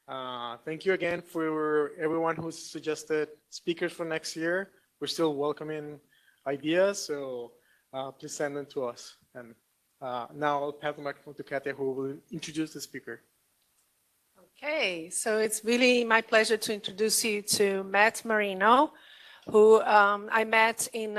Thank you again for everyone who suggested speakers for next year. We're still welcoming ideas, so please send them to us. And now I'll pass the microphone to Katia, who will introduce the speaker. Okay, so it's really my pleasure to introduce you to Matt Marino, who I met in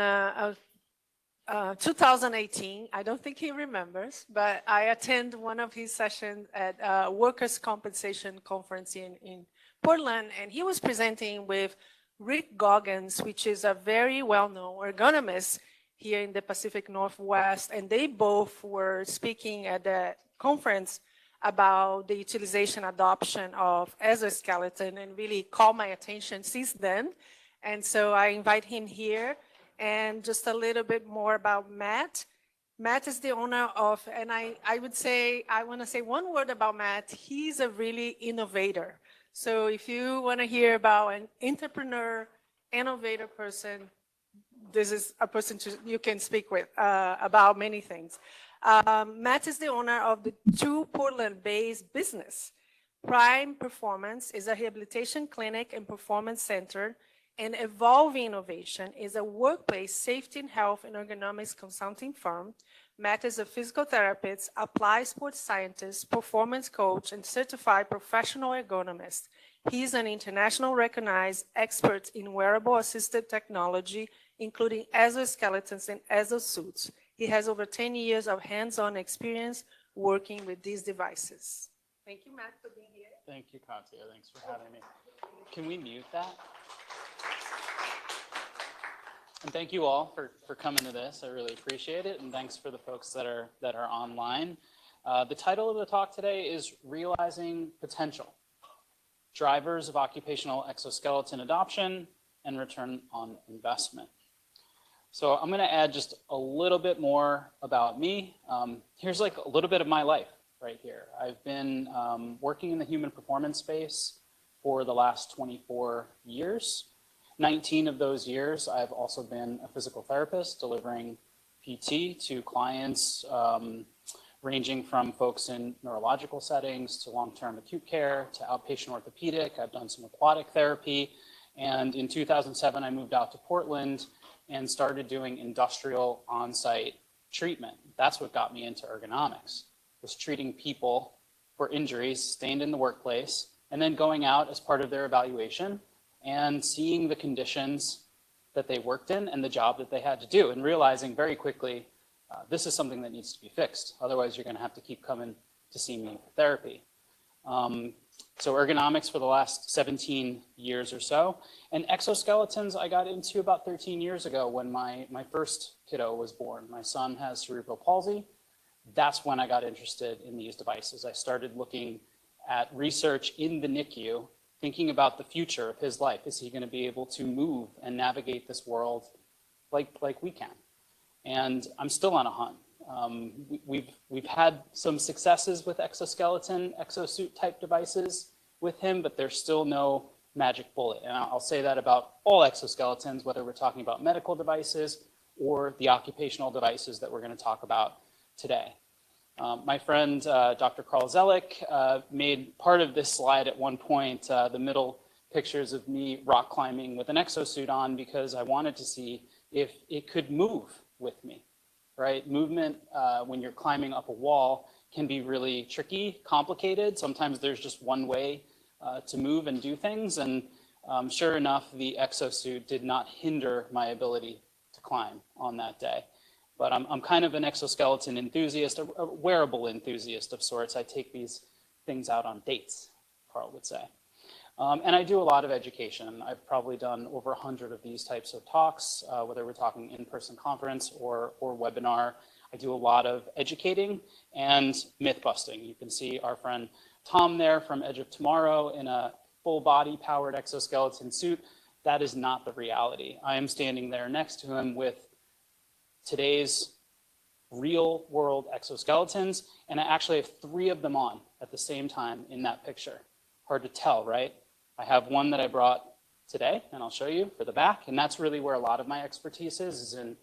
2018. I don't think he remembers, but I attended one of his sessions at a workers' compensation conference in Portland, and he was presenting with Rick Goggins, which is a very well-known ergonomist here in the Pacific Northwest, and they both were speaking at the conference about the utilization adoption of exoskeleton, and really caught my attention since then. And so I invite him here. And just a little bit more about Matt. Matt is the owner of, and I want to say one word about Matt. He's a really innovator. So if you want to hear about an entrepreneur, innovator person, this is a person you can speak with about many things. Matt is the owner of the two Portland-based business. Prime Performance is a rehabilitation clinic and performance center, and Evolving Innovation is a workplace safety and health and ergonomics consulting firm. Matt is a physical therapist, applied sports scientist, performance coach, and certified professional ergonomist. He is an international recognized expert in wearable assisted technology, including exoskeletons and exosuits. He has over 10 years of hands-on experience working with these devices. Thank you, Matt, for being here. Thank you, Katia. Thanks for having me. Can we mute that? And thank you all for coming to this. I really appreciate it. And thanks for the folks that are online. The title of the talk today is Realizing Potential: Drivers of Occupational Exoskeleton Adoption and Return on Investment. So I'm going to add just a little bit more about me. Here's like a little bit of my life right here. I've been working in the human performance space for the last 24 years. 19 of those years, I've also been a physical therapist delivering PT to clients ranging from folks in neurological settings to long-term acute care to outpatient orthopedic. I've done some aquatic therapy. And in 2007, I moved out to Portland and started doing industrial on-site treatment. That's what got me into ergonomics, was treating people for injuries sustained in the workplace and then going out as part of their evaluation and seeing the conditions that they worked in and the job that they had to do, and realizing very quickly, this is something that needs to be fixed. Otherwise, you're going to have to keep coming to see me for therapy. So ergonomics for the last 17 years or so. And exoskeletons I got into about 13 years ago when my first kiddo was born. My son has cerebral palsy. That's when I got interested in these devices. I started looking at research in the NICU, thinking about the future of his life. Is he going to be able to move and navigate this world like we can? And I'm still on a hunt. We've had some successes with exoskeleton, exosuit type devices with him, but there's still no magic bullet. And I'll say that about all exoskeletons, whether we're talking about medical devices or the occupational devices that we're going to talk about today. My friend, Dr. Carl Zellick, made part of this slide at one point, the middle pictures of me rock climbing with an exosuit on, because I wanted to see if it could move with me, right? Movement when you're climbing up a wall can be really tricky, complicated. Sometimes there's just one way to move and do things. And sure enough, the exosuit did not hinder my ability to climb on that day. But I'm kind of an exoskeleton enthusiast, a wearable enthusiast of sorts. I take these things out on dates, Carl would say. And I do a lot of education. I've probably done over 100 of these types of talks, whether we're talking in-person conference or webinar. I do a lot of educating and myth busting. You can see our friend Tom there from Edge of Tomorrow in a full body powered exoskeleton suit. That is not the reality. I am standing there next to him with today's real world exoskeletons, and I actually have 3 of them on at the same time in that picture. Hard to tell, right? I have one that I brought today, and I'll show you for the back, and that's really where a lot of my expertise is in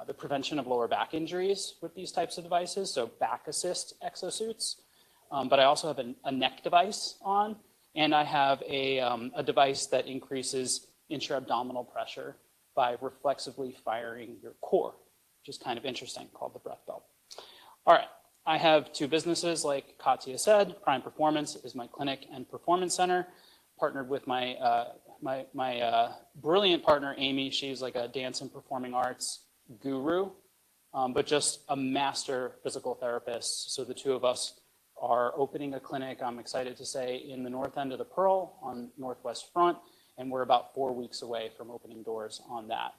the prevention of lower back injuries with these types of devices, so back assist exosuits. But I also have a neck device on, And I have a device that increases intra-abdominal pressure by reflexively firing your core, which is kind of interesting, called the breath belt. All right, I have two businesses, like Katya said. Prime Performance is my clinic and performance center, partnered with my brilliant partner, Amy. She's like a dance and performing arts guru, but just a master physical therapist. So the two of us are opening a clinic, I'm excited to say, in the north end of the Pearl on Northwest Front, and we're about 4 weeks away from opening doors on that.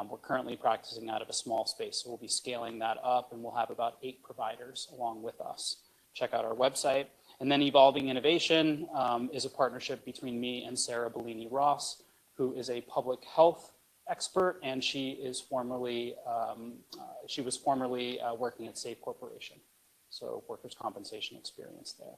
We're currently practicing out of a small space, so we'll be scaling that up, and we'll have about 8 providers along with us. Check out our website. And then Evolving Innovation is a partnership between me and Sarah Bellini Ross, who is a public health expert, and she is formerly was formerly working at Safe Corporation, so workers' compensation experience there.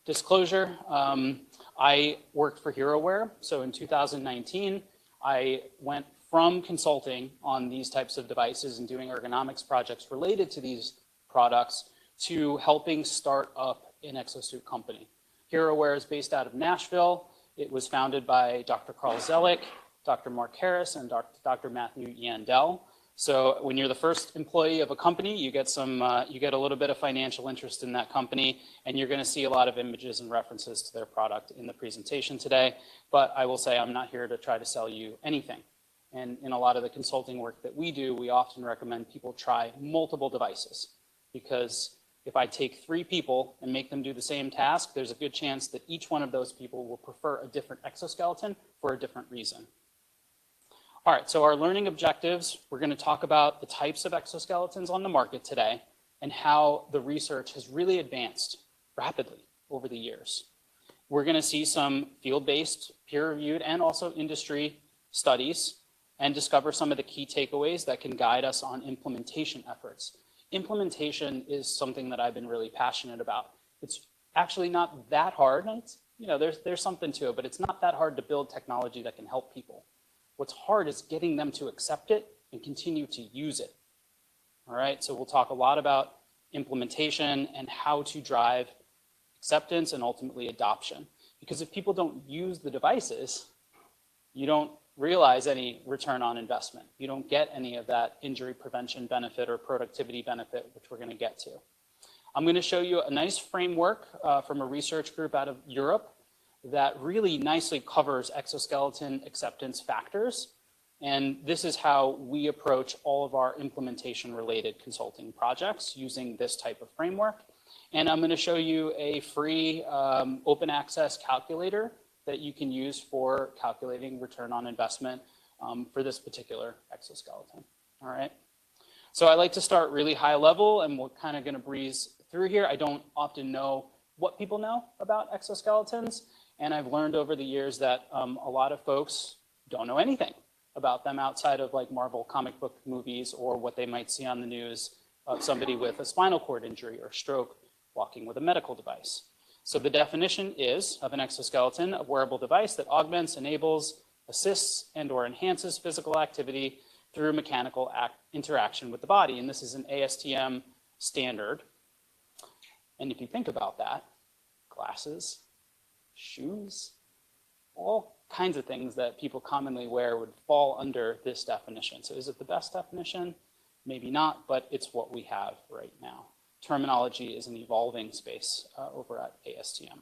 Disclosure: I worked for HeroWare, so in 2019, I went from consulting on these types of devices and doing ergonomics projects related to these products to helping start up an exosuit company. HeroWare is based out of Nashville. It was founded by Dr. Carl Zellick, Dr. Mark Harris, and Dr. Matthew Yandel. So when you're the first employee of a company, you get a little bit of financial interest in that company, and you're going to see a lot of images and references to their product in the presentation today. But I will say I'm not here to try to sell you anything. And in a lot of the consulting work that we do, we often recommend people try multiple devices, because if I take 3 people and make them do the same task, there's a good chance that each one of those people will prefer a different exoskeleton for a different reason. All right, so our learning objectives, we're going to talk about the types of exoskeletons on the market today and how the research has really advanced rapidly over the years. We're going to see some field-based, peer-reviewed, and also industry studies and discover some of the key takeaways that can guide us on implementation efforts. Implementation is something that I've been really passionate about. It's actually not that hard. It's, there's something to it, but it's not that hard to build technology that can help people. What's hard is getting them to accept it and continue to use it. All right, so we'll talk a lot about implementation and how to drive acceptance and ultimately adoption. Because if people don't use the devices, you don't realize any return on investment. You don't get any of that injury prevention benefit or productivity benefit, which we're going to get to. I'm going to show you a nice framework from a research group out of Europe that really nicely covers exoskeleton acceptance factors. And this is how we approach all of our implementation-related consulting projects using this type of framework. And I'm going to show you a free open access calculator that you can use for calculating return on investment for this particular exoskeleton. All right. So I like to start really high level, and we're kind of going to breeze through here. I don't often know what people know about exoskeletons, and I've learned over the years that a lot of folks don't know anything about them outside of like Marvel comic book movies or what they might see on the news of somebody with a spinal cord injury or stroke walking with a medical device. So the definition is of an exoskeleton, a wearable device that augments, enables, assists, and or enhances physical activity through mechanical interaction with the body. And this is an ASTM standard. And if you think about that, glasses, shoes, all kinds of things that people commonly wear would fall under this definition. So is it the best definition? Maybe not, but it's what we have right now. Terminology is an evolving space over at ASTM.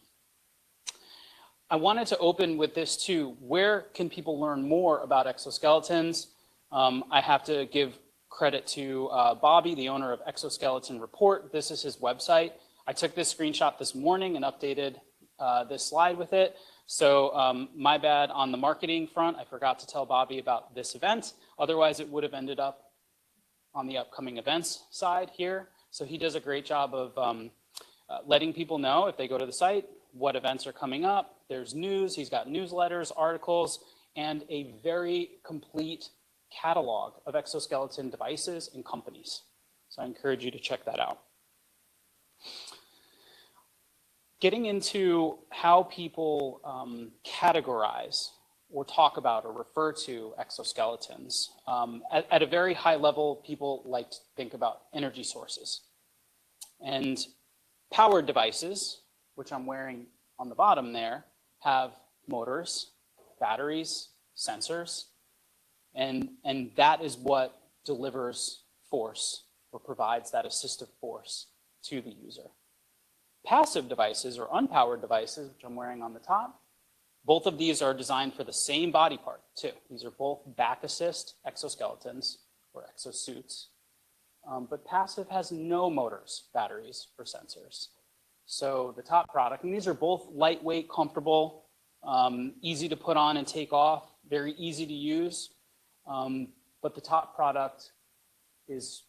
I wanted to open with this too. Where can people learn more about exoskeletons? I have to give credit to Bobby, the owner of Exoskeleton Report. This is his website. I took this screenshot this morning and updated this slide with it. So my bad on the marketing front. I forgot to tell Bobby about this event. Otherwise, it would have ended up on the upcoming events side here. So he does a great job of letting people know if they go to the site, what events are coming up. There's news, he's got newsletters, articles, and a very complete catalog of exoskeleton devices and companies. So I encourage you to check that out. Getting into how people categorize or talk about or refer to exoskeletons. At a very high level, people like to think about energy sources. And powered devices, which I'm wearing on the bottom there have motors, batteries, sensors, and that is what delivers force or provides that assistive force to the user. Passive devices or unpowered devices, which I'm wearing on the top, both of these are designed for the same body part too. These are both back assist exoskeletons or exosuits, but passive has no motors, batteries, or sensors. So the top product, and these are both lightweight, comfortable, easy to put on and take off, very easy to use, but the top product is